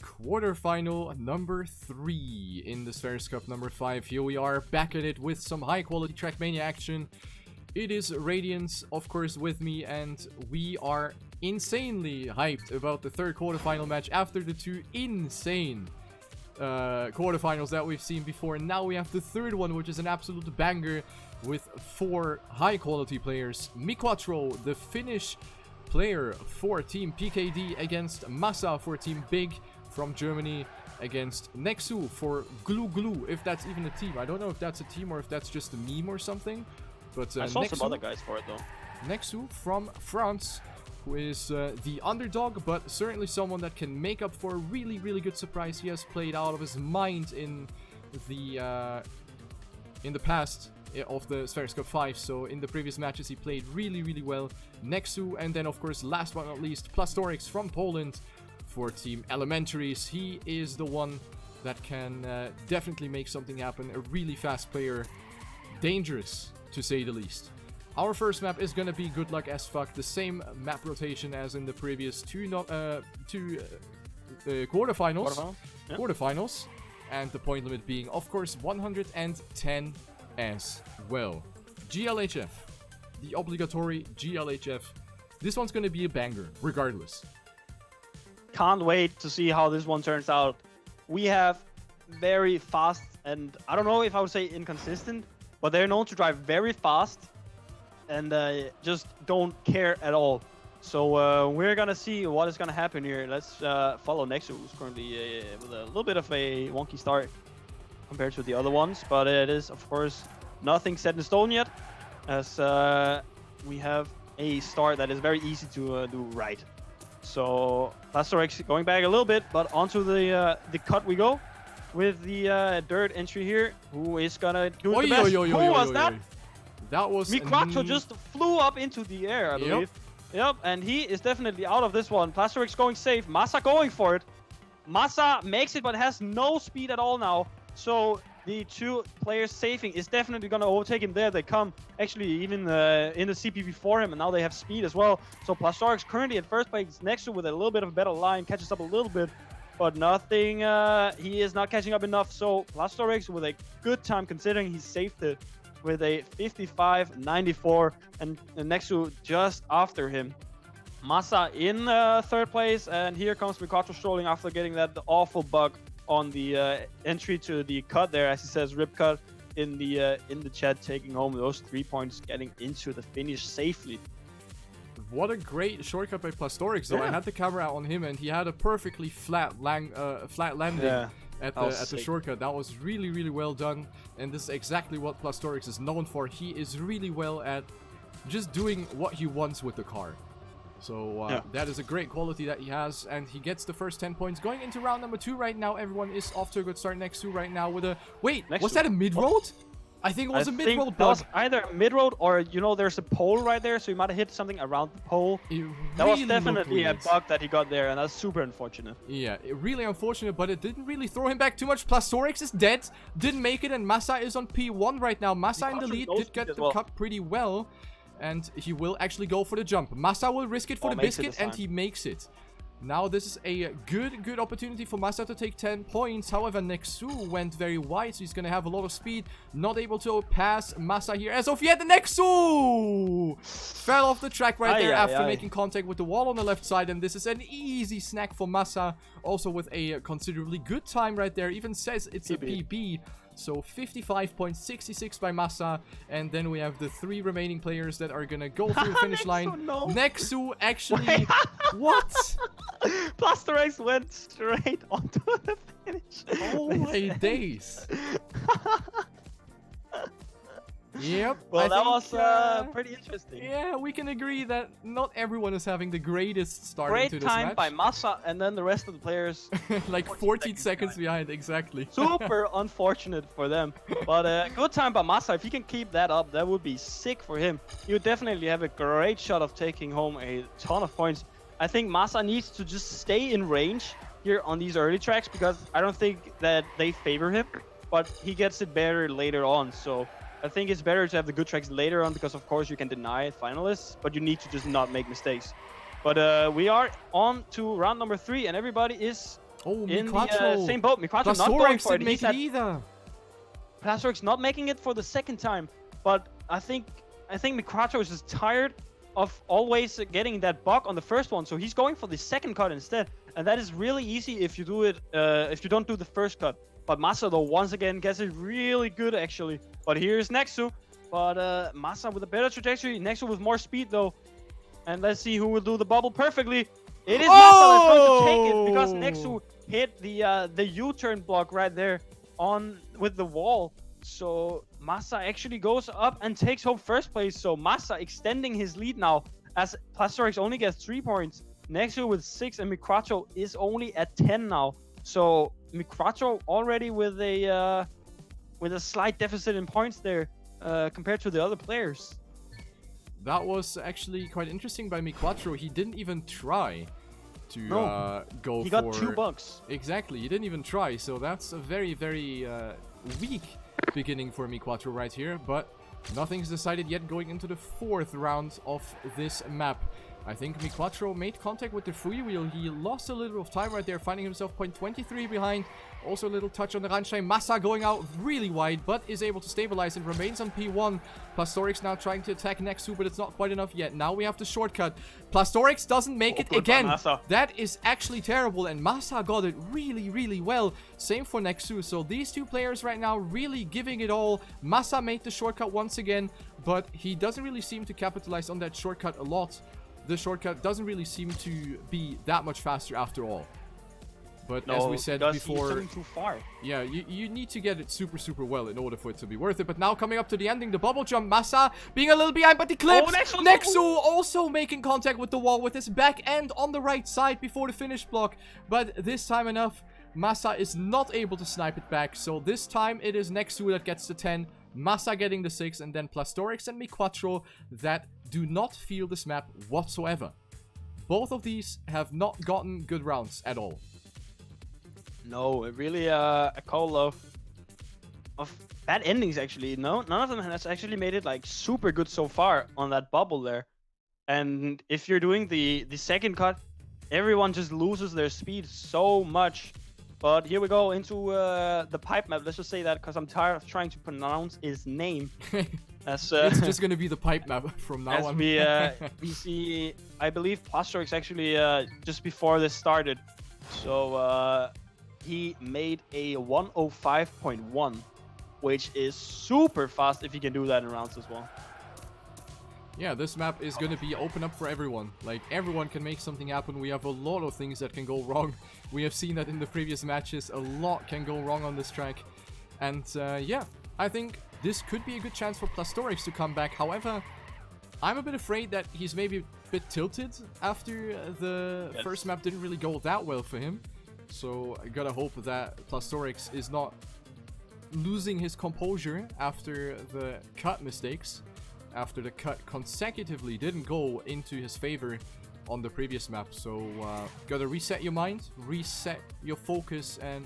quarterfinal number 3 in the Spheriz Cup number 5. Here we are back at it with some high quality TrackMania action. It is Radiance, of course, with me, and we are insanely hyped about the third quarterfinal match after the 2 insane quarterfinals that we've seen before. And now we have the third one, which is an absolute banger with 4 high quality players. MiQuatro, the Finnish player for Team PKD, against Massa for Team Big from Germany, against Nexou for Glue Glue, if that's even a team. I don't know if that's a team or if that's just a meme or something. But I saw some other guys for it though. Nexou from France, who is the underdog, but certainly someone that can make up for a really, really good surprise. He has played out of his mind in the past of the Spheriz Cup 5, so in the previous matches he played really, really well. Nexou, and then of course last but not least Plastorex from Poland for Team Elementaries. He is the one that can definitely make something happen. A really fast player, dangerous to say the least. Our first map is gonna be good luck as fuck, the same map rotation as in the previous two quarterfinals. Quarterfinals, and the point limit being of course 110 as well. GLHF, the obligatory GLHF. This one's gonna be a banger, regardless. Can't wait to see how this one turns out. We have very fast, and I don't know if I would say inconsistent, but they're known to drive very fast and just don't care at all. So we're gonna see what is gonna happen here. Let's follow Nexou, who's currently with a little bit of a wonky start compared to the other ones, but it is of course nothing set in stone yet, as we have a start that is very easy to do right. So Plastorex going back a little bit, but onto the cut we go with the dirt entry here. Who is gonna do the best? Who was that? That was MiQuatro just flew up into the air, I believe. Yep, and he is definitely out of this one. Plastorex going safe, Massa going for it. Massa makes it, but has no speed at all now. So the 2 players saving is definitely going to overtake him there. They come actually even in the CP before him, and now they have speed as well. So Plastorex currently at first place, Nexou with a little bit of a better line, catches up a little bit, but nothing. He is not catching up enough. So Plastorex with a good time considering he saved it with a 55.94, and Nexou just after him. Massa in third place, and here comes MiQuatro strolling after getting that awful bug on the entry to the cut there, as he says, rip cut in the chat, taking home those 3 points, getting into the finish safely. What a great shortcut by Plastorex though. I had the camera on him and he had a perfectly flat landing at the shortcut. That was really, really well done, and this is exactly what Plastorex is known for. He is really well at just doing what he wants with the car. So that is a great quality that he has, and he gets the first 10 points. Going into round number 2 right now, everyone is off to a good start. Nexou right now with a... Wait, Nexou. Was that a mid-road? I think it was a mid-road bug. That was either a mid-road or, you know, there's a pole right there, so you might have hit something around the pole. That was definitely a bug that he got there, and that's super unfortunate. Yeah, really unfortunate, but it didn't really throw him back too much. Plastorex is dead, didn't make it, and Massa is on P1 right now. Massa in the lead, did get the cut pretty well. And he will actually go for the jump. Massa will risk it for the biscuit, and he makes it. Now this is a good opportunity for Massa to take 10 points. However, Nexou went very wide, so he's going to have a lot of speed. Not able to pass Massa here. As of yet, the Nexou fell off the track right there after making contact with the wall on the left side. And this is an easy snack for Massa. Also with a considerably good time right there. Even says it's a PB. So 55.66 by Massa, and then we have the 3 remaining players that are gonna go through the finish line. No. Nexou actually... What? Plastorex went straight onto the finish. Oh my days. Yep. Well, that was pretty interesting. Yeah, we can agree that not everyone is having the greatest start into this match. Great time by Massa, and then the rest of the players like 14 seconds behind, exactly. Super unfortunate for them. But good time by Massa. If he can keep that up, that would be sick for him. He would definitely have a great shot of taking home a ton of points. I think Massa needs to just stay in range here on these early tracks, because I don't think that they favor him, but he gets it better later on. So I think it's better to have the good tracks later on, because of course you can deny finalists, but you need to just not make mistakes. But we are on to round number 3, and everybody is Oh, in MiQuatro. the same boat. MiQuatro not going for it. Didn't make it either. Plastorex not making it for the second time, but I think MiQuatro is just tired of always getting that bug on the first one, so he's going for the second cut instead, and that is really easy if you do it if you don't do the first cut. But Massa though once again gets it really good actually. But here's Nexou, but Massa with a better trajectory, Nexou with more speed though, and let's see who will do the bubble perfectly. It is Massa that's going to take it because Nexou hit the U-turn block right there with the wall. So Massa actually goes up and takes home first place. So Massa extending his lead now as Plastorex only gets 3 points. Nexou with 6 and MiQuatro is only at 10 now. So MiQuatro already with a slight deficit in points there compared to the other players. That was actually quite interesting by MiQuatro. He didn't even try to go for... He got 2 bucks. Exactly, he didn't even try. So that's a very, very weak beginning for MiQuatro right here. But nothing's decided yet going into the 4th round of this map. I think MiQuatro made contact with the freewheel. He lost a little of time right there, finding himself 0.23 behind. Also a little touch on the Randstein. Massa going out really wide, but is able to stabilize and remains on P1. Plastorex now trying to attack Nexou, but it's not quite enough yet. Now we have the shortcut. Plastorex doesn't make it again. That is actually terrible, and Massa got it really, really well. Same for Nexou. So these two players right now really giving it all. Massa made the shortcut once again, but he doesn't really seem to capitalize on that shortcut a lot. The shortcut doesn't really seem to be that much faster after all. But no, as we said before, too far. Yeah, you need to get it super, super well in order for it to be worth it. But now coming up to the ending, the bubble jump, Massa being a little behind, but the clips. Oh, Nexou also making contact with the wall with his back end on the right side before the finish block. But this time enough, Massa is not able to snipe it back. So this time it is Nexou that gets the 10. Massa getting the 6, and then Plastorex and MiQuatro that do not feel this map whatsoever. Both of these have not gotten good rounds at all. No, really a call of bad endings actually. No, none of them has actually made it like super good so far on that bubble there. And if you're doing the second cut, everyone just loses their speed so much. But here we go into the pipe map. Let's just say that because I'm tired of trying to pronounce his name. As, it's just going to be the pipe map from now on. We see, I believe Plastorex actually just before this started. So he made a 105.1, which is super fast if you can do that in rounds as well. Yeah, this map is going to be open up for everyone. Like, everyone can make something happen. We have a lot of things that can go wrong. We have seen that in the previous matches. A lot can go wrong on this track. And, yeah, I think this could be a good chance for Plastorex to come back. However, I'm a bit afraid that he's maybe a bit tilted after the first map didn't really go that well for him. So, I gotta hope that Plastorex is not losing his composure after the cut mistakes. After the cut consecutively didn't go into his favor on the previous map. So, gotta reset your mind, reset your focus, and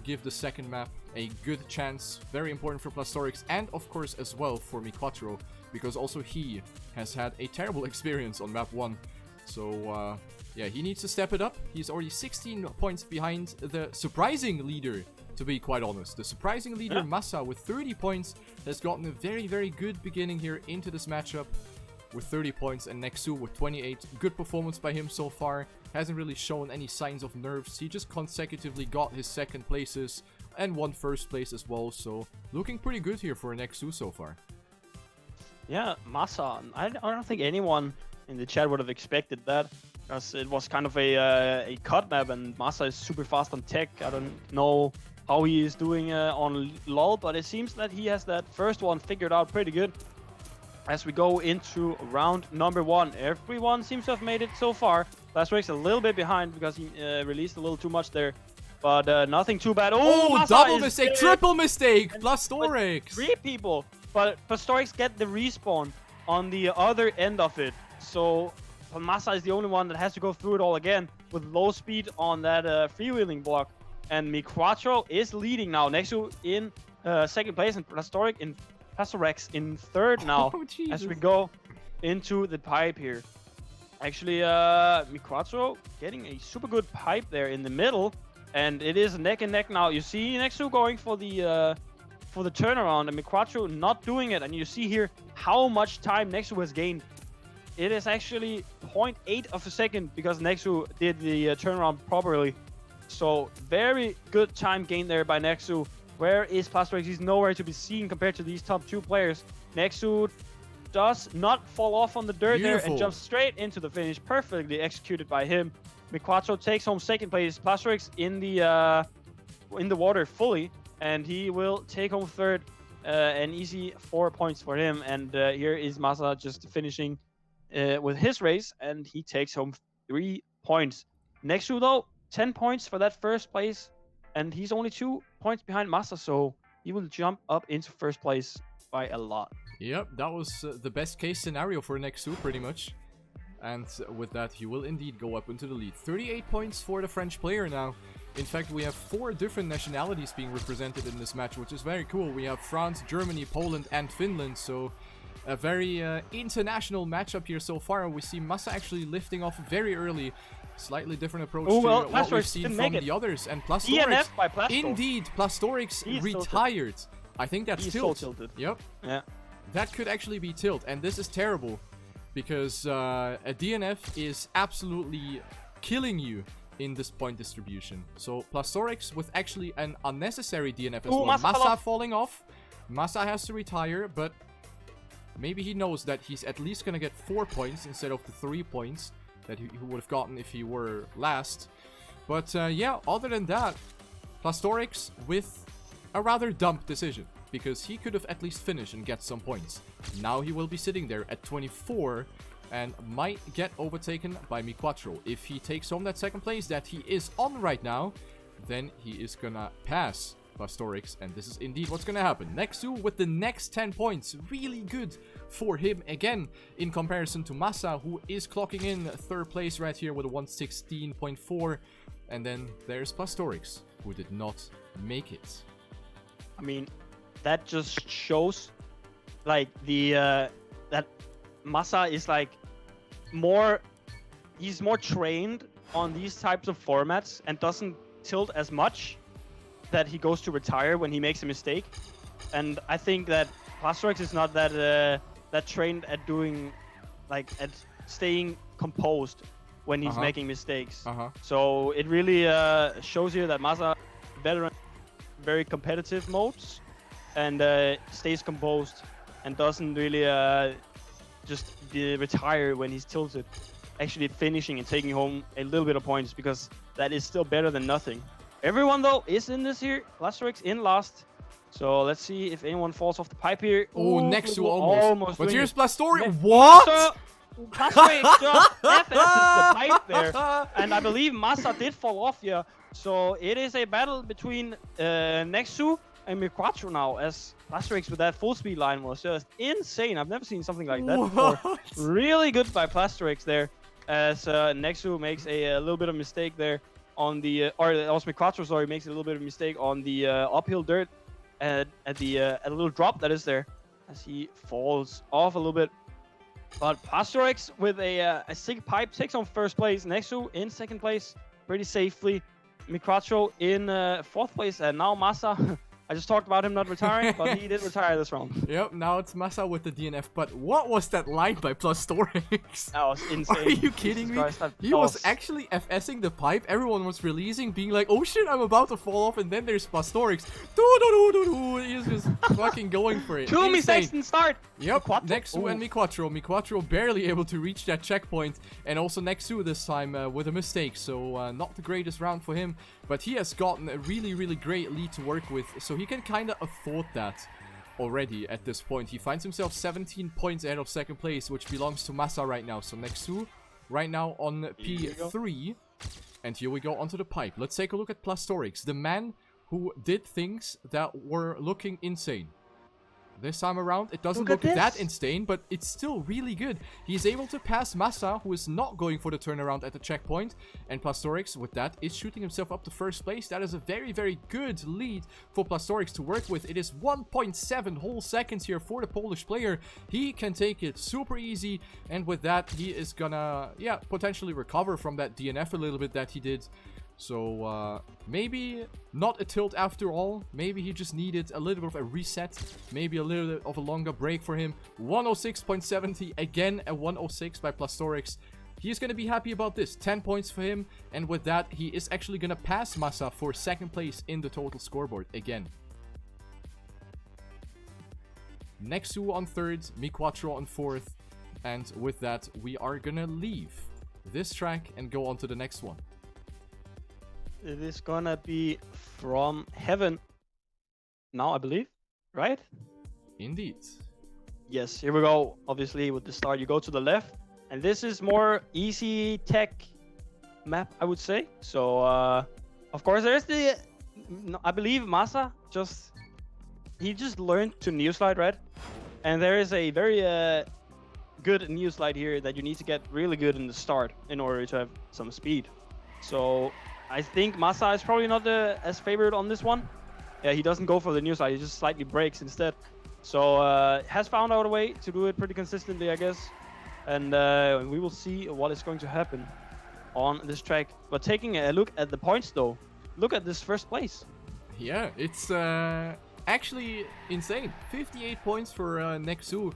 give the second map a good chance. Very important for Plastorex, and of course as well for MiQuatro, because also he has had a terrible experience on map 1. So, yeah, he needs to step it up. He's already 16 points behind the surprising leader, to be quite honest. The surprising leader, Massa, with 30 points, has gotten a very, very good beginning here into this matchup with 30 points, and Nexou with 28. Good performance by him so far. Hasn't really shown any signs of nerves. He just consecutively got his second places and won first place as well. So, looking pretty good here for Nexou so far. Yeah, Massa. I don't think anyone in the chat would have expected that, because it was kind of a cut map, and Massa is super fast on tech. I don't know how he is doing on LoL, but it seems that he has that first one figured out pretty good. As we go into round number 1, everyone seems to have made it so far. Plastorex a little bit behind because he released a little too much there, but nothing too bad. Oh, double mistake, triple mistake, Plastorex. 3 people, but Plastorex get the respawn on the other end of it. So Massa is the only one that has to go through it all again with low speed on that freewheeling block. And MiQuatro is leading now. Nexou in second place, and Plastorex in third now. Oh, as we go into the pipe here. Actually, MiQuatro getting a super good pipe there in the middle. And it is neck and neck now. You see Nexou going for the turnaround, and MiQuatro not doing it. And you see here how much time Nexou has gained. It is actually 0.8 of a second because Nexou did the turnaround properly. So very good time gain there by Nexou. Where is Plastorex? He's nowhere to be seen compared to these top 2 players. Nexou does not fall off on the dirt there and jumps straight into the finish. Perfectly executed by him. MiQuatro takes home 2nd place. Plastorex in the water fully, and he will take home 3rd. An easy 4 points for him. And here is Massa just finishing with his race, and he takes home 3 points. Nexou though, 10 points for that 1st place, and he's only 2 points behind Massa, so he will jump up into 1st place by a lot. Yep, that was the best case scenario for Nexou, pretty much. And with that, he will indeed go up into the lead. 38 points for the French player now. In fact, we have 4 different nationalities being represented in this match, which is very cool. We have France, Germany, Poland, and Finland, so a very international matchup here so far. We see Massa actually lifting off very early. Slightly different approach to what we've seen from the others. And Plastorex, indeed, Plastorex retired. I think that's tilt. So tilted. Yep. Yeah. That could actually be tilt, and this is terrible. Because a DNF is absolutely killing you in this point distribution. So Plastorex with actually an unnecessary DNF as well. Massa falling off. Massa has to retire, but maybe he knows that he's at least going to get 4 points instead of the 3 points that he would have gotten if he were last. But yeah, other than that, Plastorex with a rather dumb decision, because he could have at least finished and get some points. Now he will be sitting there at 24 and might get overtaken by MiQuatro. If he takes home that 2nd place that he is on right now, then he is gonna pass Plastorex, and this is indeed what's gonna happen. Nexou with the next 10 points, really good for him again in comparison to Massa, who is clocking in 3rd place right here with a 116.4, and then there's Plastorex, who did not make it. I mean, that just shows like the that Massa is like he's more trained on these types of formats and doesn't tilt as much, that he goes to retire when he makes a mistake. And I think that Plastorex is not that trained at doing, like, at staying composed when he's making mistakes. So it really shows here that Massa, veteran, very competitive modes, and stays composed and doesn't really just retire when he's tilted. Actually finishing and taking home a little bit of points, because that is still better than nothing. Everyone though is in this here. Plastorex in last. So let's see if anyone falls off the pipe here. Oh, Nexou almost. But here's Plastorex. What? Plastorex just FS's the pipe there. And I believe Massa did fall off here. So it is a battle between Nexou and MiQuatro now, as Plastorex with that full speed line was just insane. I've never seen something like that before. Really good by Plastorex there, as Nexou makes a little bit of mistake there on the, or also MiQuatro, sorry, makes a little bit of mistake on the uphill dirt at a little drop that is there, as he falls off a little bit. But Plastorex with a sick pipe takes on 1st place. Nexou in 2nd place pretty safely. MiQuatro in 4th place, and now Massa. I just talked about him not retiring, but he did retire this round. Yep, now it's Massa with the DNF. But what was that line by Plastorex? That was insane. Are you kidding me? He was actually FSing the pipe. Everyone was releasing, being like, oh shit, I'm about to fall off. And then there's Plastorex. He's just fucking going for it. 2 mistakes in start. Yep, Nexou and MiQuatro. MiQuatro barely able to reach that checkpoint. And also Nexou this time with a mistake. So not the greatest round for him. But he has gotten a really, really great lead to work with. So he can kind of afford that already at this point. He finds himself 17 points ahead of 2nd place, which belongs to Massa right now. So Nexou right now on P3. And here we go onto the pipe. Let's take a look at Plastorex, the man who did things that were looking insane. This time around, it doesn't look that insane, but it's still really good. He's able to pass Massa, who is not going for the turnaround at the checkpoint. And Plastorex, with that, is shooting himself up to 1st place. That is a very, very good lead for Plastorex to work with. It is 1.7 whole seconds here for the Polish player. He can take it super easy. And with that, he is gonna, yeah, potentially recover from that DNF a little bit that he did. So maybe not a tilt after all. Maybe he just needed a little bit of a reset. Maybe a little bit of a longer break for him. 106.70. Again, a 106 by Plastorex. He's going to be happy about this. 10 points for him. And with that, he is actually going to pass Massa for second place in the total scoreboard again. Nexou on third. MiQuatro on fourth. And with that, we are going to leave this track and go on to the next one. It is gonna be from heaven now, I believe, right? Indeed. Yes, here we go. Obviously, with the start, you go to the left. And this is more easy tech map, I would say. So, of course, there's the... I believe Massa he just learned to new slide, right? And there is a very good new slide here that you need to get really good in the start in order to have some speed. So... I think Massa is probably not as favored on this one. Yeah, he doesn't go for the new slide, he just slightly breaks instead. So has found out a way to do it pretty consistently, I guess. And we will see what is going to happen on this track. But taking a look at the points though, look at this first place. Yeah, it's actually insane. 58 points for Nexou.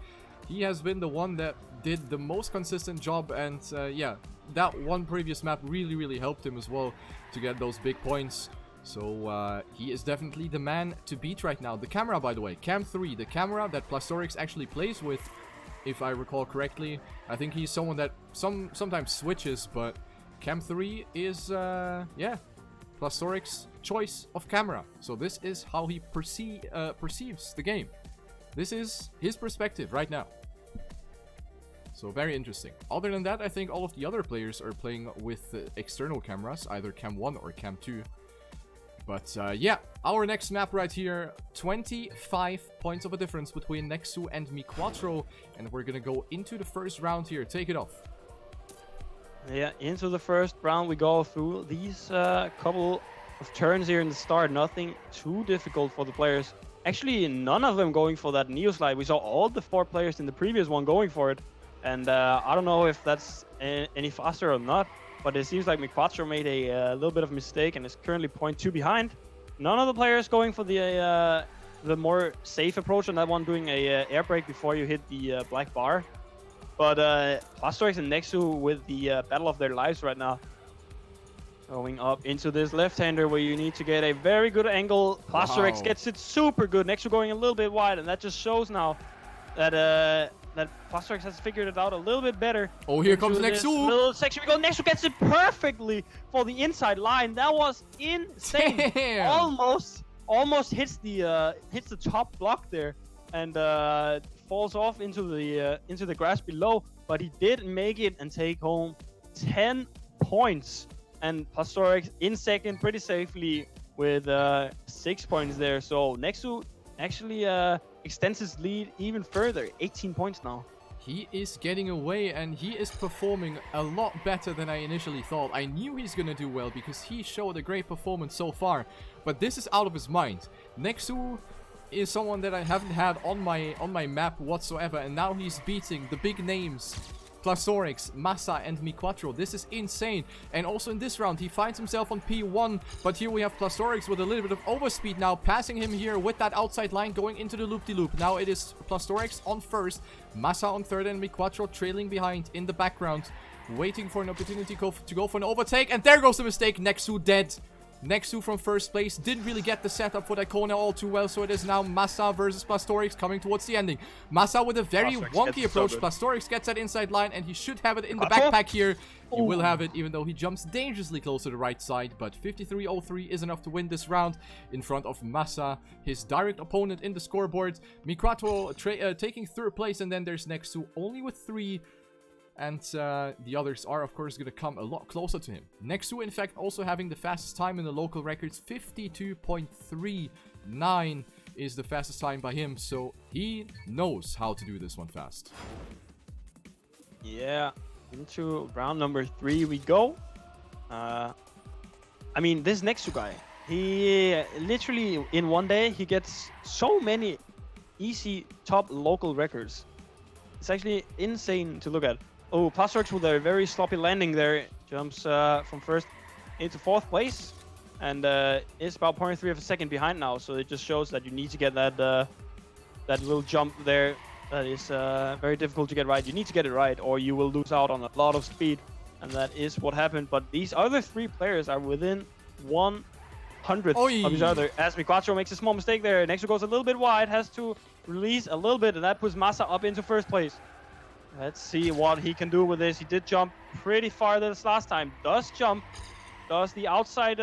He has been the one that did the most consistent job, and yeah, that one previous map really helped him as well to get those big points. So he is definitely the man to beat right now. The camera, by the way, Cam 3, the camera that Plastorex actually plays with, if I recall correctly. I think he's someone that sometimes switches, but Cam 3 is, yeah, Plastorex's choice of camera. So this is how he perceives the game. This is his perspective right now. So very interesting. Other than that, I think all of the other players are playing with external cameras, either Cam 1 or Cam 2. But yeah, our next map right here, 25 points of a difference between Nexou and MiQuatro. And we're gonna go into the first round here. Take it off. Yeah, into the first round we go through these couple of turns here in the start. Nothing too difficult for the players. Actually, none of them going for that neo slide. We saw all the 4 players in the previous one going for it. And I don't know if that's any faster or not, but it seems like MiQuatro made a little bit of a mistake and is currently 0.2 behind. None of the players going for the more safe approach on that one, doing a air brake before you hit the black bar. But Plastorex and Nexou with the battle of their lives right now. Going up into this left-hander where you need to get a very good angle. Plastorex gets it super good. Nexou going a little bit wide, and that just shows now that that Plastorex has figured it out a little bit better. Oh, here comes Nexou. Little section we go. Nexou gets it perfectly for the inside line. That was insane. Damn. Almost hits the top block there, and falls off into the grass below. But he did make it and take home 10 points. And Plastorex in second pretty safely with 6 points there. So Nexou actually extends his lead even further. 18 points now. He is getting away and he is performing a lot better than I initially thought. I knew he's gonna do well because he showed a great performance so far. But this is out of his mind. Nexou is someone that I haven't had on my map whatsoever. And now he's beating the big names. Plastorex, Massa, and MiQuatro. This is insane. And also in this round, he finds himself on P1. But here we have Plastorex with a little bit of overspeed now, passing him here with that outside line going into the loop-de-loop. Now it is Plastorex on first, Massa on third, and MiQuatro trailing behind in the background, waiting for an opportunity to go for an overtake. And there goes the mistake. Nexou dead. Nexou from first place didn't really get the setup for that corner all too well, so it is now Massa versus Plastorex coming towards the ending. Massa with a very wonky approach. Plastorex gets that inside line, and he should have it in the backpack here. He will have it, even though he jumps dangerously close to the right side, but 53-03 is enough to win this round in front of Massa, his direct opponent in the scoreboard. MiQuatro taking third place, and then there's Nexou only with 3. And the others are, of course, going to come a lot closer to him. Nexou, in fact, also having the fastest time in the local records. 52.39 is the fastest time by him. So he knows how to do this one fast. Yeah, into round number 3 we go. I mean, this Nexou guy, he literally in one day, he gets so many easy top local records. It's actually insane to look at. Oh, Plastorex with a very sloppy landing there. Jumps from first into 4th place. And it's about 0.3 of a second behind now. So it just shows that you need to get that that little jump there. That is very difficult to get right. You need to get it right or you will lose out on a lot of speed. And that is what happened. But these other 3 players are within 100th of each other. As MiQuatro makes a small mistake there. Nexou goes a little bit wide, has to release a little bit, and that puts Massa up into 1st place. Let's see what he can do with this. He did jump pretty far this last time. Does the outside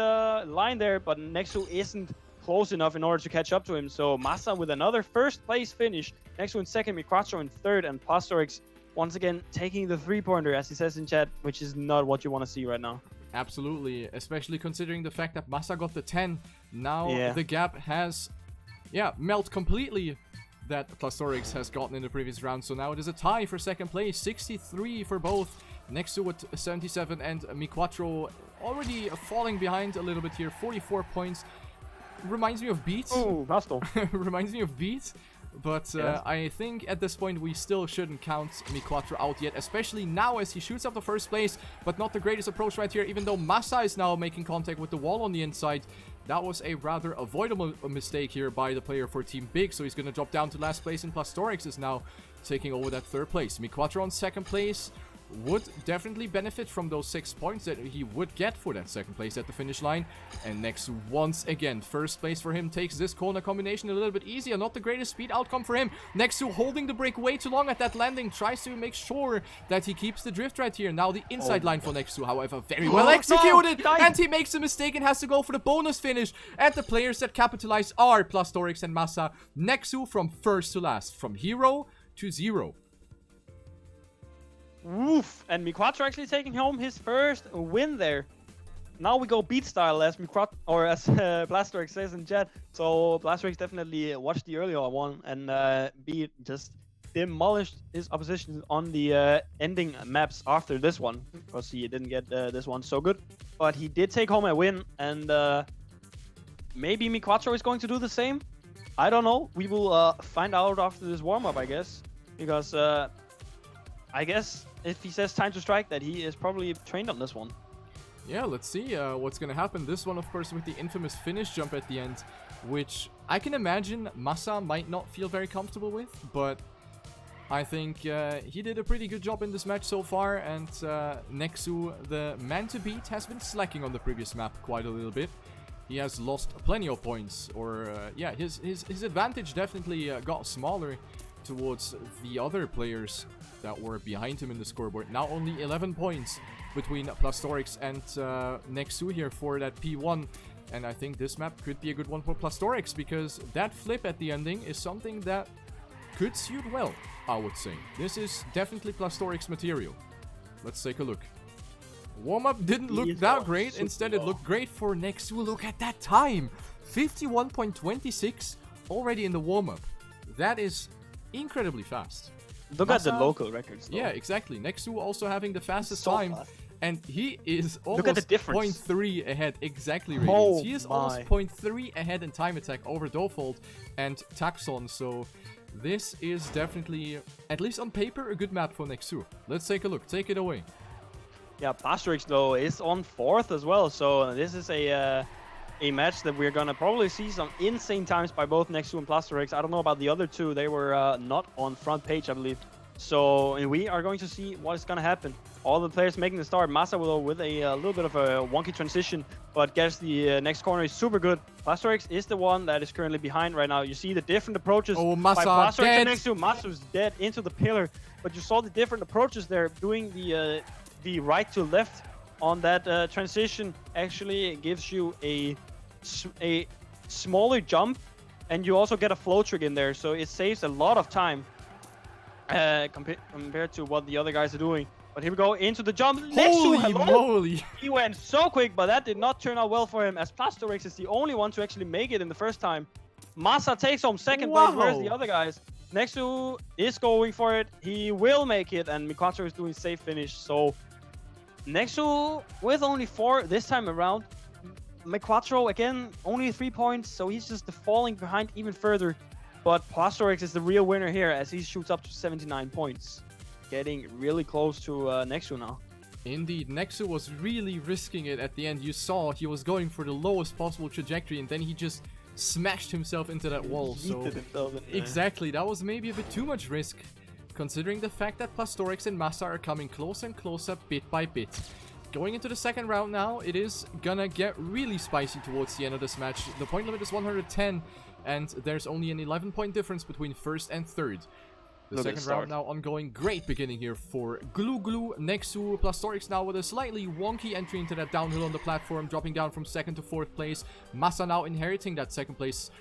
line there, but Nexou isn't close enough in order to catch up to him. So Massa with another 1st place finish. Nexou in 2nd, MiQuatro in 3rd, and Plastorex once again taking the 3-pointer, as he says in chat, which is not what you want to see right now. Absolutely, especially considering the fact that Massa got the 10. Now the gap has, melted completely that Plastorex has gotten in the previous round. So now it is a tie for 2nd place, 63 for both. Nexou with 77 and MiQuatro already falling behind a little bit here, 44 points. Reminds me of Beat. Oh, Pasto. Reminds me of Beat. But I think at this point we still shouldn't count MiQuatro out yet, especially now as he shoots up the 1st place, but not the greatest approach right here, even though Massa is now making contact with the wall on the inside. That was a rather avoidable mistake here by the player for Team Big, so he's going to drop down to last place, and Plastorex is now taking over that 3rd place. MiQuatro on 2nd place would definitely benefit from those 6 points that he would get for that 2nd place at the finish line. And Nexou once again, 1st place for him, takes this corner combination a little bit easier. Not the greatest speed outcome for him. Nexou holding the break way too long at that landing, tries to make sure that he keeps the drift right here. Now the inside line for Nexou, however, very well executed. And he makes a mistake and has to go for the bonus finish. And the players that capitalize are Plastorex and Massa. Nexou from 1st to last, from hero to 0. Woof! And MiQuatro actually taking home his 1st win there. Now we go Beat style, as MiQuatro, or as Plastorex says in chat. So Plastorex definitely watched the earlier one, and Beat just demolished his opposition on the ending maps after this one, because he didn't get this one so good. But he did take home a win, and maybe MiQuatro is going to do the same. I don't know. We will find out after this warm-up, I guess, because I guess if he says time to strike, that he is probably trained on this one. Yeah, let's see what's gonna happen. This one, of course, with the infamous finish jump at the end, which I can imagine Massa might not feel very comfortable with, but I think he did a pretty good job in this match so far, and Nexou, the man to beat, has been slacking on the previous map quite a little bit. He has lost plenty of points, or his advantage definitely got smaller towards the other players that were behind him in the scoreboard. Now only 11 points between Plastorex and Nexou here for that P1. And I think this map could be a good one for Plastorex, because that flip at the ending is something that could suit well, I would say. This is definitely Plastorex material. Let's take a look. Warm-up didn't look that great. Instead, it looked great for Nexou. Look at that time. 51.26 already in the warm-up. That is incredibly fast. Look Massa, at the local records, though. Yeah, exactly. Nexou also having the fastest time. Fast. And he is Look at the almost difference. 0.3 ahead. Exactly, Radiance. He is my. almost 0.3 ahead in time attack over Dofold and Taxon. So this is definitely, at least on paper, a good map for Nexou. Let's take a look. Take it away. Yeah, Plastorex, though, is on 4th as well. So this is a match that we're gonna probably see some insane times by both Nexou and Plastorex. I don't know about the other two. They were not on front page, I believe. So we are going to see what is gonna happen. All the players making the start. Massa with a little bit of a wonky transition, but gets the next corner is super good. Plastorex is the one that is currently behind right now. You see the different approaches. Oh, Massa by Plastorex dead. and Nexou. Massa's dead into the pillar, but you saw the different approaches there, doing the right to left on that transition. Actually gives you a smaller jump, and you also get a flow trick in there, so it saves a lot of time compared to what the other guys are doing. But here we go into the jump. Holy Nexou, moly! He went so quick, but that did not turn out well for him, as Plastorex is the only one to actually make it in the first time. Massa takes home second place. Where's the other guys? Nexou is going for it. He will make it, and MiQuatro is doing safe finish. So Nexou with only 4 this time around. MiQuatro again only 3 points, so he's just falling behind even further. But Plastorex is the real winner here, as he shoots up to 79 points, getting really close to Nexou now. Indeed, Nexou was really risking it at the end. You saw he was going for the lowest possible trajectory, and then he just smashed himself into that wall. So exactly, that was maybe a bit too much risk, considering the fact that Plastorex and Massa are coming closer and closer bit by bit. Going into the second round now, it is gonna get really spicy towards the end of this match. The point limit is 110, and there's only an 11-point difference between first and third. The second round now ongoing. Great beginning here for Glue, Nexou. Plastorex now with a slightly wonky entry into that downhill on the platform, dropping down from second to fourth place. Massa now inheriting that second place.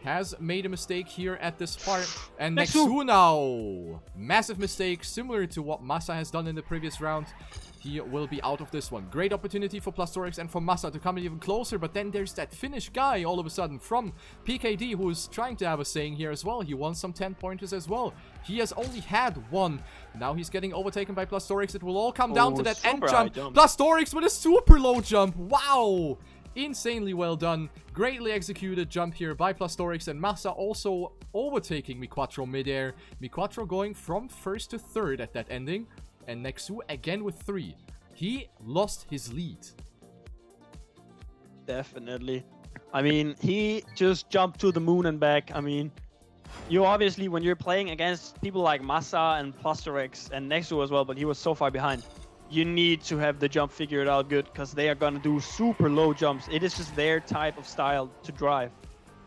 Has made a mistake here at this part. And Nexou now. Massive mistake, similar to what Massa has done in the previous round. He will be out of this one. Great opportunity for Plastorex and for Massa to come even closer. But then there's that Finnish guy all of a sudden from PKD, who is trying to have a saying here as well. He won some 10-pointers as well. He has only had one. Now he's getting overtaken by Plastorex. It will all come down to that end jump. Plastorex with a super low jump. Wow. Insanely well done. Greatly executed jump here by Plastorex, and Massa also overtaking MiQuatro midair. MiQuatro going from first to third at that ending. And Nexou again with 3. He lost his lead. Definitely. I mean, he just jumped to the moon and back. I mean, you obviously, when you're playing against people like Massa and Plastorex and Nexou as well, but he was so far behind, you need to have the jump figured out good, because they are going to do super low jumps. It is just their type of style to drive.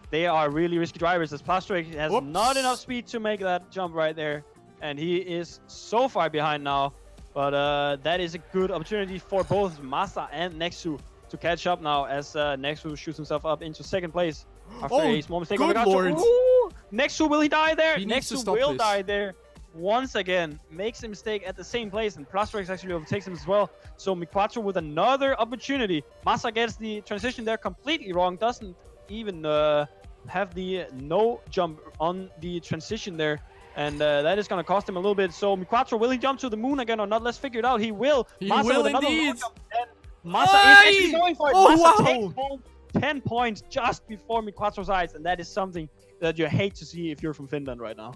They are really risky drivers, as Plastorex has not enough speed to make that jump right there. And he is so far behind now. But that is a good opportunity for both Massa and Nexou to catch up now, as Nexou shoots himself up into second place after a small mistake on the Lord. Nexou, will he die there? Nexou will die there once again. Makes a mistake at the same place, and Plastorex actually overtakes him as well. So MiQuatro with another opportunity. Massa gets the transition there completely wrong. Doesn't even have the no jump on the transition there. And that is going to cost him a little bit. So MiQuatro, will he jump to the moon again or not? Let's figure it out. He will. He will indeed. Massa is actually going for it. Massa takes home 10 points just before MiQuatro's eyes. And that is something that you hate to see if you're from Finland right now.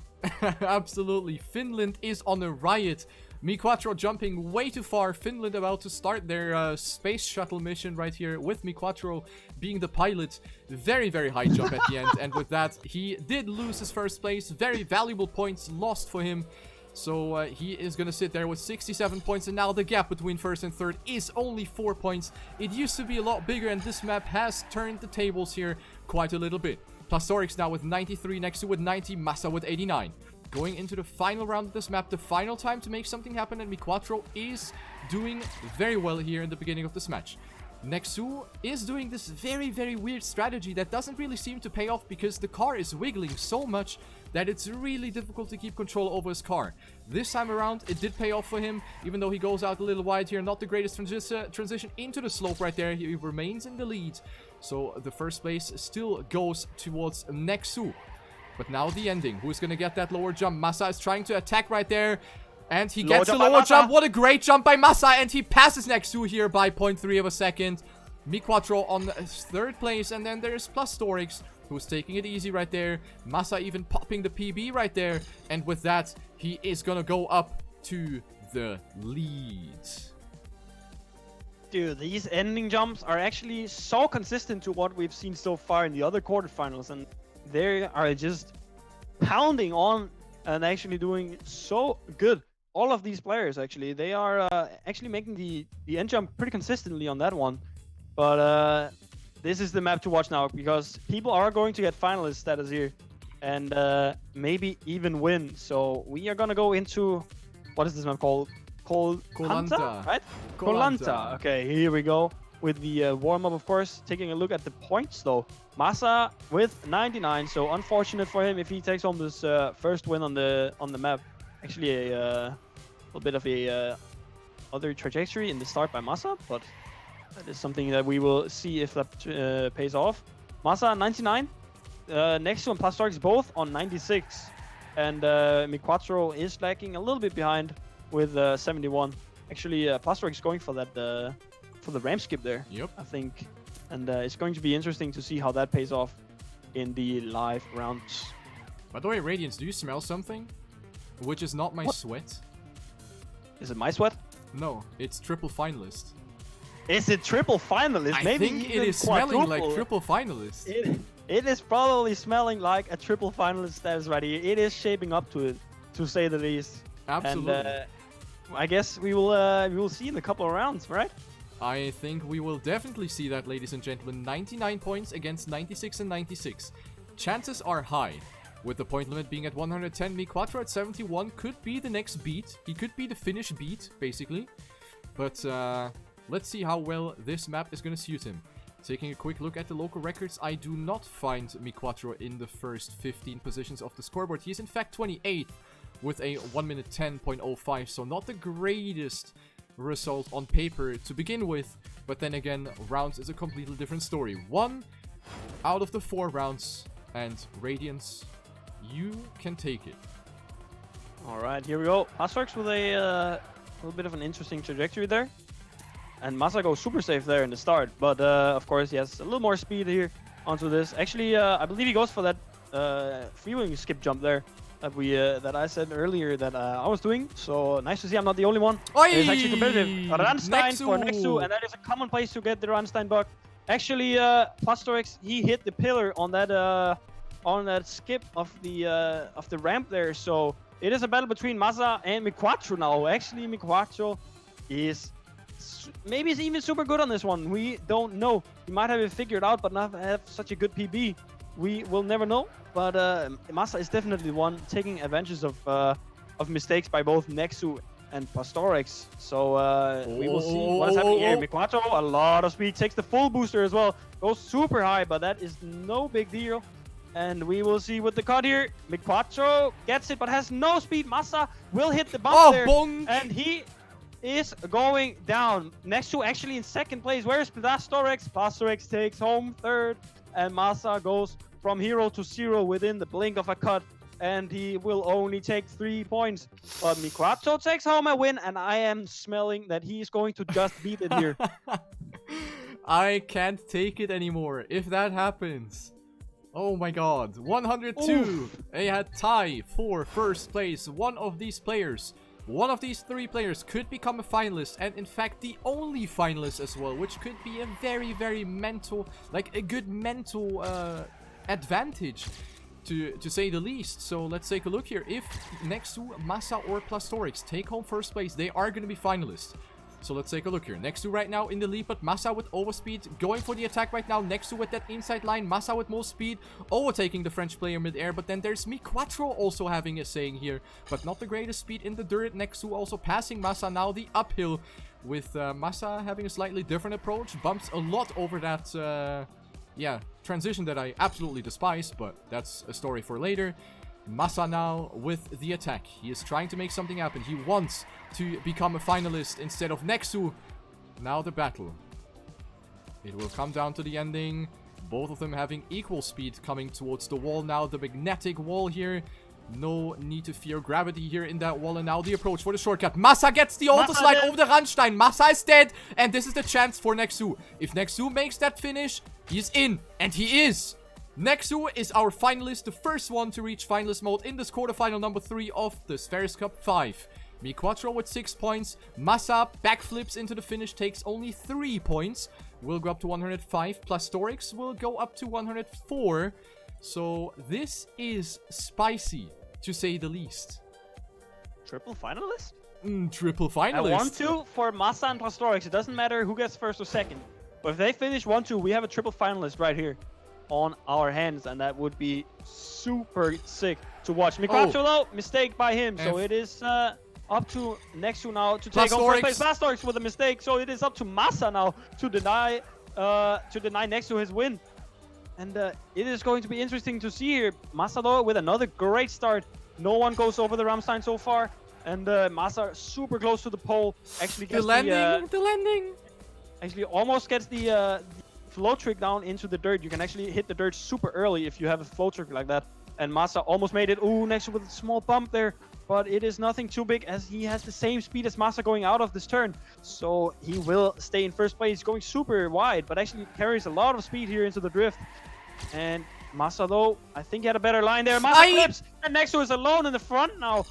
Absolutely. Finland is on a riot. MiQuatro jumping way too far. Finland about to start their space shuttle mission right here, with MiQuatro being the pilot. Very, very high jump at the end. And with that, he did lose his first place. Very valuable points lost for him. So he is going to sit there with 67 points. And now the gap between first and third is only 4 points. It used to be a lot bigger, and this map has turned the tables here quite a little bit. Plastorex now with 93, Nexou with 90, Massa with 89. Going into the final round of this map, the final time to make something happen, and MiQuatro is doing very well here in the beginning of this match. Nexou is doing this very, very weird strategy that doesn't really seem to pay off, because the car is wiggling so much that it's really difficult to keep control over his car. This time around, it did pay off for him, even though he goes out a little wide here. Not the greatest transition into the slope right there. He remains in the lead. So the first place still goes towards Nexou. But now the ending. Who's going to get that lower jump? Massa is trying to attack right there. And he gets the lower jump. What a great jump by Massa. And he passes Nexou here by 0.3 of a second. MiQuatro on third place. And then there's Plastorex, who's taking it easy right there. Massa even popping the PB right there. And with that, he is going to go up to the lead. Dude, these ending jumps are actually so consistent to what we've seen so far in the other quarterfinals. And they are just pounding on and actually doing so good. All of these players, actually, they are actually making the end jump pretty consistently on that one. But this is the map to watch now, because people are going to get finalist status here and maybe even win. So we are going to go into, what is this map called? Koh-Lanta, right? Koh-Lanta. Okay, here we go with the warm-up, of course. Taking a look at the points, though. Massa with 99, so unfortunate for him if he takes home this first win on the map. Actually, a little bit of a other trajectory in the start by Massa, but that is something that we will see if that pays off. Massa 99, Nexou and Plastorex both on 96, and MiQuatro is lagging a little bit behind with 71. Actually, Plastorex going for that for the ramp skip there. Yep. I think. And it's going to be interesting to see how that pays off in the live rounds. By the way, Radiance, do you smell something? Which is not my sweat. Is it my sweat? No, it's triple finalist. Is it triple finalist? I Maybe think even it is smelling like triple finalist. It is probably smelling like a triple finalist status right here. It is shaping up to it, to say the least. Absolutely. And I guess we will see in a couple of rounds, right? I think we will definitely see that, ladies and gentlemen. 99 points against 96 and 96. Chances are high. With the point limit being at 110, MiQuatro at 71 could be the next beat. He could be the Finnish beat, basically. But let's see how well this map is going to suit him. Taking a quick look at the local records, I do not find MiQuatro in the first 15 positions of the scoreboard. He is in fact 28th with a 1 minute 10.05, so not the greatest result on paper to begin with. But then again, rounds is a completely different story. 1 out of the 4 rounds, and Radiance, you can take it. Alright, here we go. Plastorex with a little bit of an interesting trajectory there. And Massa goes super safe there in the start, but of course he has a little more speed here onto this. Actually, I believe he goes for that freewheeling skip jump there that I said earlier that I was doing. So nice to see I'm not the only one. It's actually competitive. Rammstein for Nexou, and that is a common place to get the Rammstein bug. Actually, Plastorex, he hit the pillar on that skip of the ramp there. So it is a battle between Massa and MiQuatro now. Actually, MiQuatro is maybe he's even super good on this one. We don't know. He might have it figured out, but not have such a good PB. We will never know. But Massa is definitely one taking advantage of mistakes by both Nexou and Plastorex. So we will see what is happening here. MiQuatro, a lot of speed, takes the full booster as well. Goes super high, but that is no big deal. And we will see with the cut here. MiQuatro gets it, but has no speed. Massa will hit the bump there. Bonk. And he is going down. Nexou actually in second place. Where's Plastorex? Plastorex takes home third, and Massa goes from hero to zero within the blink of a cut, and he will only take 3 points. But MiQuatro takes home a win, and I am smelling that he is going to just beat it here. I can't take it anymore if that happens. Oh my god. 102. Oof. They had tie for first place. One of these 3 players could become a finalist, and in fact the only finalist as well, which could be a very, very a good mental advantage to say the least. So let's take a look here. If Nexou, Massa or Plastorex take home first place, they are going to be finalists. So let's take a look here. Nexou right now in the lead, but Massa with overspeed going for the attack right now. Nexou with that inside line. Massa with more speed, overtaking the French player mid-air. But then there's MiQuatro also having a saying here, but not the greatest speed in the dirt. Nexou also passing Massa now the uphill, with Massa having a slightly different approach. Bumps a lot over that transition that I absolutely despise, but that's a story for later. Massa now with the attack. He is trying to make something happen. He wants to become a finalist instead of Nexou. Now the battle. It will come down to the ending. Both of them having equal speed coming towards the wall now. The magnetic wall here. No need to fear gravity here in that wall. And now the approach for the shortcut. Massa gets the auto slide over the Rammstein. Massa is dead. And this is the chance for Nexou. If Nexou makes that finish, he is in. And he is. Nexou is our finalist, the first one to reach finalist mode in this quarterfinal number 3 of the Spheriz Cup 5. MiQuatro with 6 points. Massa backflips into the finish, takes only 3 points. Will go up to 105. Plastorex will go up to 104. So this is spicy, to say the least. Triple finalist? Triple finalist. A 1-2 for Massa and Plastorex. It doesn't matter who gets first or second. But if they finish 1-2, we have a triple finalist right here on our hands, and that would be super sick to watch. MiQuatro though, mistake by him, so it is up to Nexou now to take home first place. Plastorex with a mistake, so it is up to Massa now to deny Nexou his win. And it is going to be interesting to see here. Massa though with another great start. No one goes over the Rammstein so far, and Massa super close to the pole. Actually gets the landing. Actually almost gets the flow trick down into the dirt. You can actually hit the dirt super early if you have a flow trick like that. And Massa almost made it. Ooh, Nexou with a small bump there. But it is nothing too big, as he has the same speed as Massa going out of this turn. So he will stay in first place, going super wide, but actually carries a lot of speed here into the drift. And Massa though, I think he had a better line there. Massa flips, and Nexou is alone in the front now.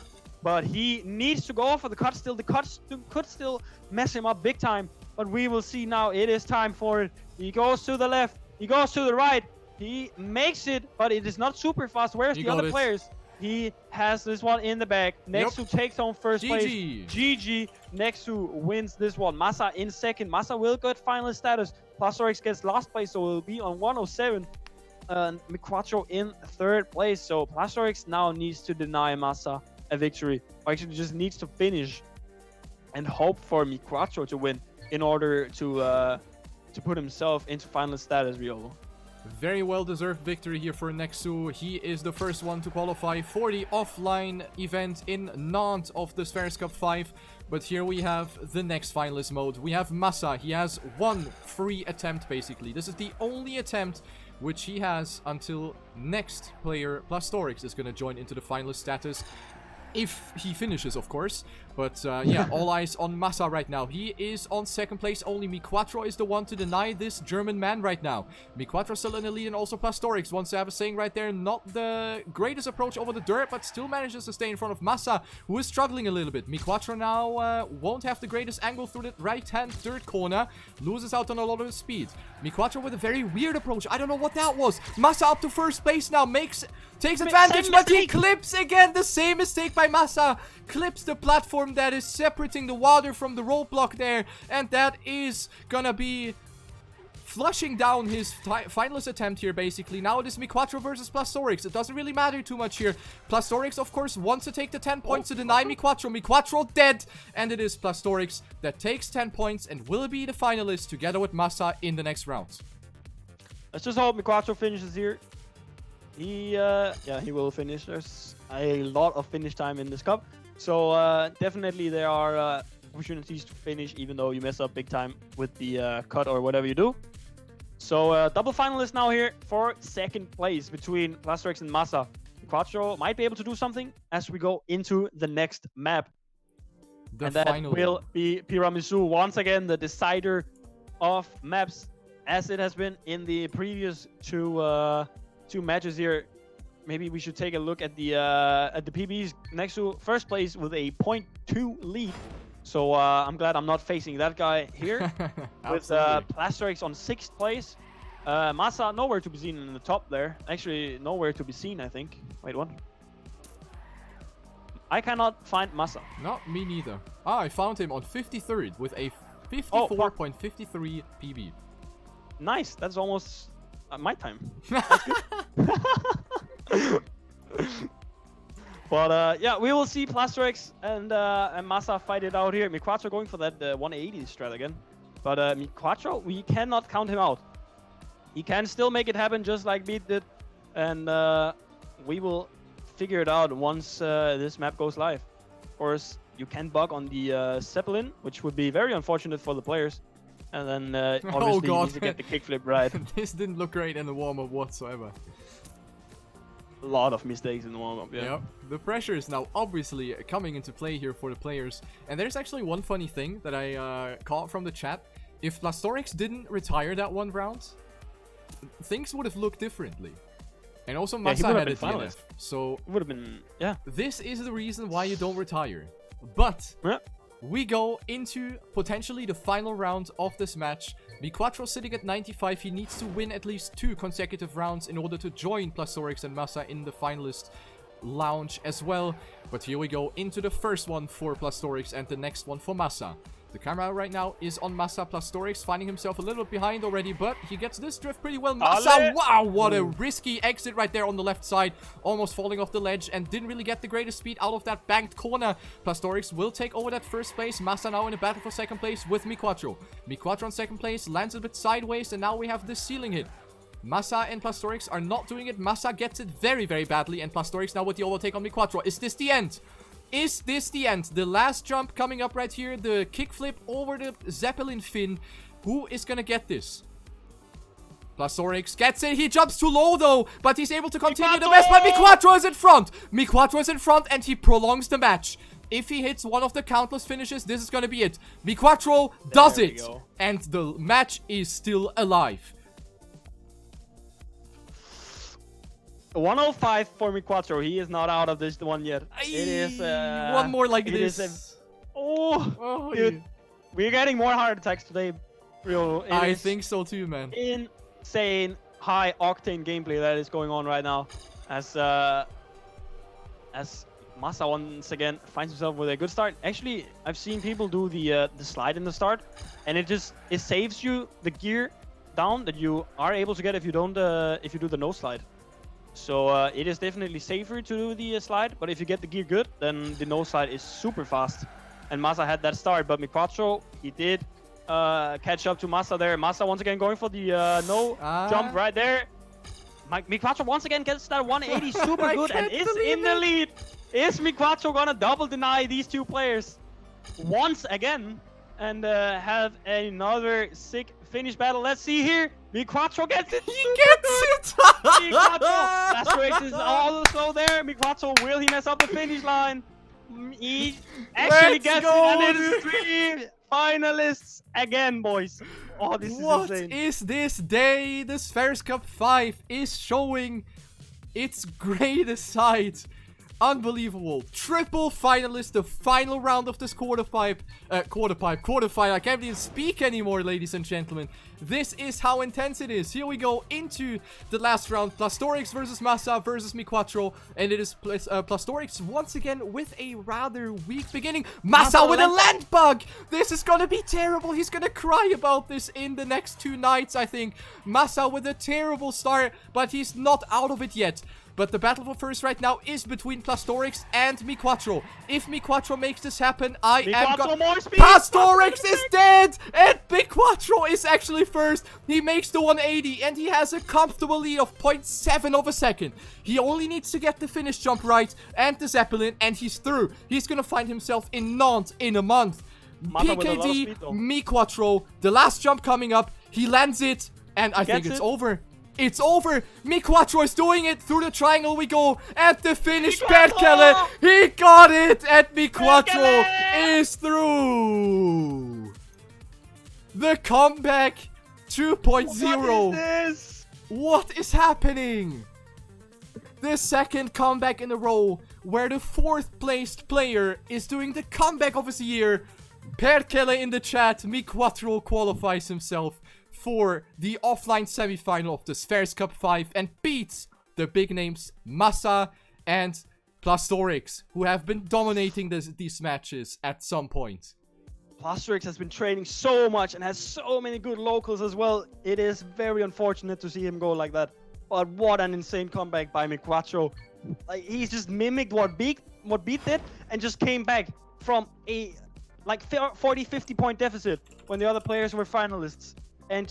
but he needs to go for the cut still. The cut could still mess him up big time, but we will see now. It is time for it. He goes to the left. He goes to the right. He makes it, but it is not super fast. Where's the other players? He has this one in the bag. Nexou takes home first place. GG. Nexou wins this one. Massa in second. Massa will get finalist status. Plastorex gets last place, so will be on 107. MiQuatro in third place. So Plastorex now needs to deny Massa a victory. Or actually just needs to finish and hope for MiQuatro to win in order to put himself into finalist status, Riolo. Very well-deserved victory here for Nexou. He is the first one to qualify for the offline event in Nantes of the Spheriz Cup 5. But here we have the next finalist mode. We have Massa. He has one free attempt, basically. This is the only attempt which he has until next player, Plastorex, is going to join into the finalist status. If he finishes, of course. But yeah, all eyes on Massa right now. He is on second place. Only MiQuatro is the one to deny this German man right now. MiQuatro still in the lead, and also Plastorex wants to have a saying right there. Not the greatest approach over the dirt, but still manages to stay in front of Massa, who is struggling a little bit. MiQuatro now won't have the greatest angle through the right-hand dirt corner. Loses out on a lot of his speed. MiQuatro with a very weird approach. I don't know what that was. Massa up to first place now. Takes advantage, but he clips again. The same mistake by Massa. Clips the platform that is separating the water from the roadblock there. And that is gonna be flushing down his finalist attempt here, basically. Now it is MiQuatro versus Plastorex. It doesn't really matter too much here. Plastorex, of course, wants to take the 10 points to deny MiQuatro. MiQuatro dead. And it is Plastorex that takes 10 points and will be the finalist together with Massa in the next round. Let's just hope MiQuatro finishes here. Yeah, he will finish. There's a lot of finish time in this cup. So definitely there are opportunities to finish, even though you mess up big time with the cut or whatever you do. So double finalists now here for second place between Plastorex and Massa. MiQuatro might be able to do something as we go into the next map. And that will be Tiramisu, once again the decider of maps, as it has been in the previous two matches here. Maybe we should take a look at the PBs. Nexou first place with a 0.2 lead. So I'm glad I'm not facing that guy here. With Plastorex on 6th place. Massa nowhere to be seen in the top there. Actually, nowhere to be seen, I think. Wait, what? I cannot find Massa. Not me neither. Ah, I found him on 53rd with a 54.53 PB. Nice. That's almost my time. That's good. But yeah, we will see Plastorex and Massa fight it out here. MiQuatro going for that 180 strat again. But MiQuatro, we cannot count him out. He can still make it happen just like Beat did. And we will figure it out once this map goes live. Of course, you can bug on the Zeppelin, which would be very unfortunate for the players. And then obviously you need to get the kickflip right. This didn't look great in the warm-up whatsoever. A lot of mistakes in the warm-up, yeah. Yep. The pressure is now obviously coming into play here for the players. And there's actually one funny thing that I caught from the chat. If Plastorex didn't retire that one round, things would have looked differently. And also Massa had a DNF. So would have been, yeah. This is the reason why you don't retire. But we go into potentially the final round of this match. MiQuatro sitting at 95. He needs to win at least 2 consecutive rounds in order to join Plastorex and Massa in the finalist lounge as well. But here we go into the first one for Plastorex and the next one for Massa. The camera right now is on Massa. Plastorex finding himself a little bit behind already, but he gets this drift pretty well. Massa, wow, what a risky exit right there on the left side. Almost falling off the ledge and didn't really get the greatest speed out of that banked corner. Plastorex will take over that first place. Massa now in a battle for second place with MiQuatro. MiQuatro on second place, lands a bit sideways, and now we have this ceiling hit. Massa and Plastorex are not doing it. Massa gets it very, very badly, and Plastorex now with the overtake on MiQuatro. Is this the end? Is this the end? The last jump coming up right here. The kickflip over the Zeppelin fin. Who is gonna get this? Plastorex gets it. He jumps too low though, but he's able to continue the best. But MiQuatro is in front. MiQuatro is in front and he prolongs the match. If he hits one of the countless finishes, this is gonna be it. MiQuatro does it. And the match is still alive. 105 for MiQuatro. He is not out of this one yet. It is one more like this. Oh, dude. We're getting more heart attacks today, bro. I think so too, man. Insane high octane gameplay that is going on right now, as Massa once again finds himself with a good start. Actually, I've seen people do the slide in the start, and it saves you the gear down that you are able to get if you don't if you do the no slide. So it is definitely safer to do the slide, but if you get the gear good, then the no slide is super fast. And Massa had that start, but MiQuatro, he did catch up to Massa there. Massa once again going for the no jump right there. MiQuatro once again gets that 180 super good and is in the lead. Is MiQuatro gonna double deny these two players once again and have another sick finish battle? Let's see here. MiQuatro gets it. He gets it. MiQuatro. Plastorex is also there. MiQuatro, will he mess up the finish line? He actually gets it, and it is 3 finalists again, boys. Oh, this is insane. What is this day? The Spheriz Cup 5 is showing its greatest side. Unbelievable. Triple finalist, the final round of this quarterfinal. I can't even speak anymore, ladies and gentlemen. This is how intense it is. Here we go into the last round. Plastorex versus Massa versus MiQuatro. And it is Plastorex once again with a rather weak beginning. Massa with a land bug. This is gonna be terrible. He's gonna cry about this in the next 2 nights, I think. Massa with a terrible start, but he's not out of it yet. But the battle for first right now is between Plastorex and MiQuatro. If MiQuatro makes this happen, I am going... Plastorex is dead! And MiQuatro is actually first. He makes the 180 and he has a comfortable lead of 0.7 of a second. He only needs to get the finish jump right and the Zeppelin and he's through. He's going to find himself in Nantes in a month. PKD, MiQuatro, the last jump coming up. He lands it and I think it's over. It's over. MiQuatro is doing it. Through the triangle we go. At the finish, Perkele. He got it. And MiQuatro is through. The comeback 2.0. What is this? What is happening? The second comeback in a row where the 4th placed player is doing the comeback of his year. Perkele in the chat. MiQuatro qualifies himself for the offline semi-final of the Spheriz Cup 5 and beats the big names Massa and Plastorex, who have been dominating these matches at some point. Plastorex has been training so much and has so many good locals as well. It is very unfortunate to see him go like that. But what an insane comeback by MiQuatro. Like, he's just mimicked what Beat did and just came back from a 40-50 point deficit when the other players were finalists. And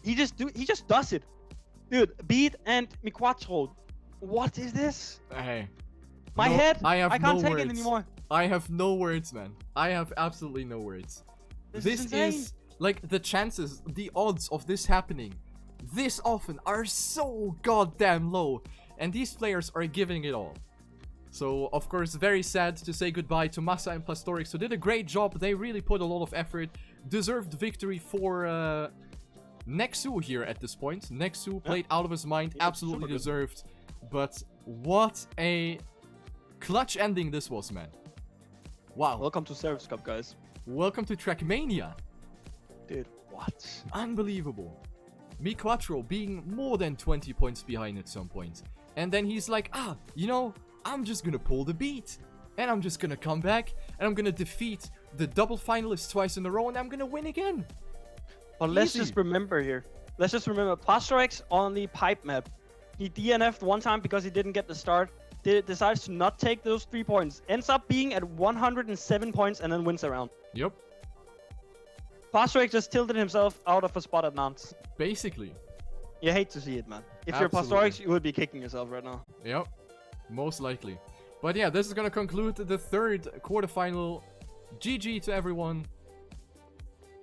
he just does it. Dude, Beat and MiQuatro. What is this? Hey. I can't take it anymore. I have no words, man. I have absolutely no words. This is like the chances, the odds of this happening this often are so goddamn low. And these players are giving it all. So, of course, very sad to say goodbye to Massa and Plastorex, who did a great job. They really put a lot of effort. Deserved victory for Nexou here at this point. Nexou played out of his mind. Absolutely deserved. But what a clutch ending this was, man. Wow. Welcome to Spheriz Cup, guys. Welcome to TrackMania. Dude, what? Unbelievable. MiQuatro being more than 20 points behind at some point. And then he's like, you know, I'm just gonna pull the beat. And I'm just gonna come back. And I'm gonna defeat the double finalists twice in a row. And I'm gonna win again. But let's just remember here. Let's just remember Plastorex on the pipe map. He DNF'd one time because he didn't get the start. Decides to not take those 3 points. Ends up being at 107 points and then wins a round. Yep. Plastorex just tilted himself out of a spot at Nantes. Basically. You hate to see it, man. If you're Plastorex, you would be kicking yourself right now. Yep. Most likely. But yeah, this is gonna conclude the 3rd quarterfinal. GG to everyone.